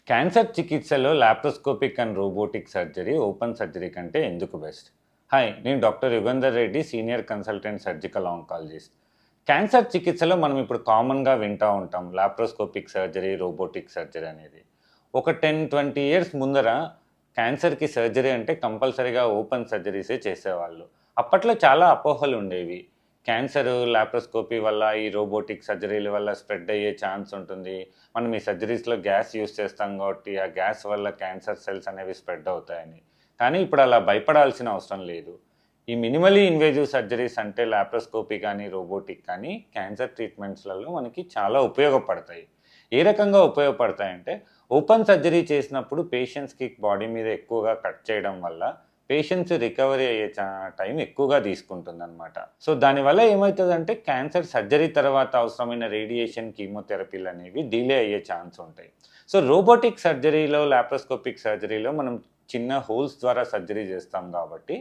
Cancer చికిత్సలో laparoscopic and robotic surgery open surgery కంటే ఎందుకు బెస్ట్? హాయ్, నేను doctor Yugandhar Reddy, senior consultant surgical oncologist. Cancer చికిత్సలో మనం ఇప్పుడు కామన్‌గా వింటా ఉంటాం లాప్రోస్కోపిక్ సర్జరీ, రోబోటిక్ సర్జరీ అనేది. ఒక 10, 20 ఇయర్స్ ముందర క్యాన్సర్‌కి సర్జరీ అంటే కంపల్సరీగా ఓపెన్ సర్జరీసే చేసేవాళ్ళు. అప్పట్లో చాలా అపోహలుండేవి. క్యాన్సరు లాప్రోస్కోపీ వల్ల, ఈ రోబోటిక్ సర్జరీల వల్ల స్ప్రెడ్ అయ్యే ఛాన్స్ ఉంటుంది. మనం ఈ సర్జరీస్‌లో గ్యాస్ యూజ్ చేస్తాం కాబట్టి, ఆ గ్యాస్ వల్ల క్యాన్సర్ సెల్స్ అనేవి స్ప్రెడ్ అవుతాయని. కానీ ఇప్పుడు అలా భయపడాల్సిన అవసరం లేదు. ఈ మినిమల్లీ ఇన్వేజివ్ సర్జరీస్ అంటే లాప్రోస్కోపీ కానీ, రోబోటిక్ కానీ క్యాన్సర్ ట్రీట్మెంట్స్‌లలో మనకి చాలా ఉపయోగపడతాయి. ఏ రకంగా ఉపయోగపడతాయంటే, ఓపెన్ సర్జరీ చేసినప్పుడు పేషెంట్స్‌కి బాడీ మీద ఎక్కువగా కట్ చేయడం వల్ల పేషెంట్స్ రికవరీ అయ్యే టైం ఎక్కువగా తీసుకుంటుందనమాట. సో, దానివల్ల ఏమైతదంటే క్యాన్సర్ సర్జరీ తర్వాత అవసరమైన రేడియేషన్, కీమోథెరపీలనేవి డిలే అయ్యే ఛాన్స్ ఉంటాయి. సో, రోబోటిక్ సర్జరీలో, లాప్రోస్కోపిక్ సర్జరీలో మనం చిన్న హోల్స్ ద్వారా సర్జరీ చేస్తాం కాబట్టి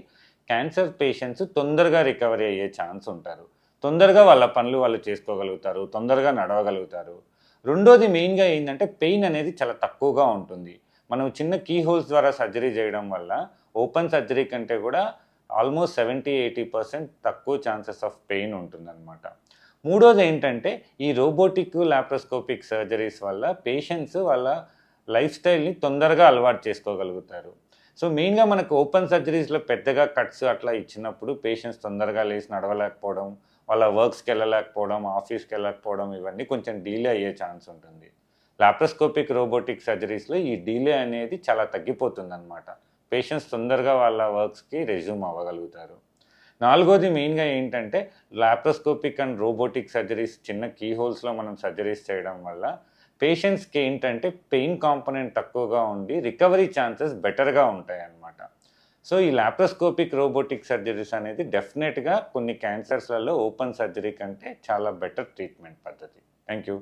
క్యాన్సర్ పేషెంట్స్ తొందరగా రికవరీ అయ్యే ఛాన్స్ ఉంటారు. తొందరగా వాళ్ళ పనులు వాళ్ళు చేసుకోగలుగుతారు. తొందరగా నడవగలుగుతారు. రెండోది మెయిన్‌గా ఏందంటే పెయిన్ అనేది చాలా తక్కువగా ఉంటుంది. మనం చిన్న కీ హోల్స్ ద్వారా సర్జరీ చేయడం వల్ల ఓపెన్ సర్జరీ కంటే కూడా ఆల్మోస్ట్ 70-80% తక్కువ ఛాన్సెస్ ఆఫ్ పెయిన్ ఉంటుందన్నమాట. మూడోది ఏంటంటే ఈ రోబోటిక్, లాప్రోస్కోపిక్ సర్జరీస్ వల్ల పేషెంట్స్ వాళ్ళ లైఫ్ స్టైల్‌ని తొందరగా అలవాటు చేసుకోగలుగుతారు. సో, మెయిన్‌గా మనకు ఓపెన్ సర్జరీస్‌లో పెద్దగా కట్స్ అట్లా ఇచ్చినప్పుడు పేషెంట్స్ తొందరగా లేసి నడవలేకపోవడం, వాళ్ళ వర్క్స్‌కెళ్ళలేకపోవడం, ఆఫీస్‌కెళ్ళకపోవడం ఇవన్నీ కొంచెం డిలే అయ్యే ఛాన్స్ ఉంటుంది. లాప్రోస్కోపిక్, రోబోటిక్ సర్జరీస్‌లో ఈ డిలే అనేది చాలా తగ్గిపోతుందనమాట. పేషెంట్స్ తొందరగా వాళ్ళ వర్క్స్‌కి రెజ్యూమ్ అవ్వగలుగుతారు. నాలుగోది మెయిన్‌గా ఏంటంటే లాప్రోస్కోపిక్ అండ్ రోబోటిక్ సర్జరీస్ చిన్న కీ హోల్స్‌లో మనం సర్జరీస్ చేయడం వల్ల పేషెంట్స్‌కి ఏంటంటే పెయిన్ కాంపోనెంట్ తక్కువగా ఉండి రికవరీ ఛాన్సెస్ బెటర్‌గా ఉంటాయన్నమాట. సో, ఈ లాప్రోస్కోపిక్, రోబోటిక్ సర్జరీస్ అనేది డెఫినెట్‌గా కొన్ని క్యాన్సర్స్‌లలో ఓపెన్ సర్జరీ కంటే చాలా బెటర్ ట్రీట్మెంట్ పద్ధతి. Thank you.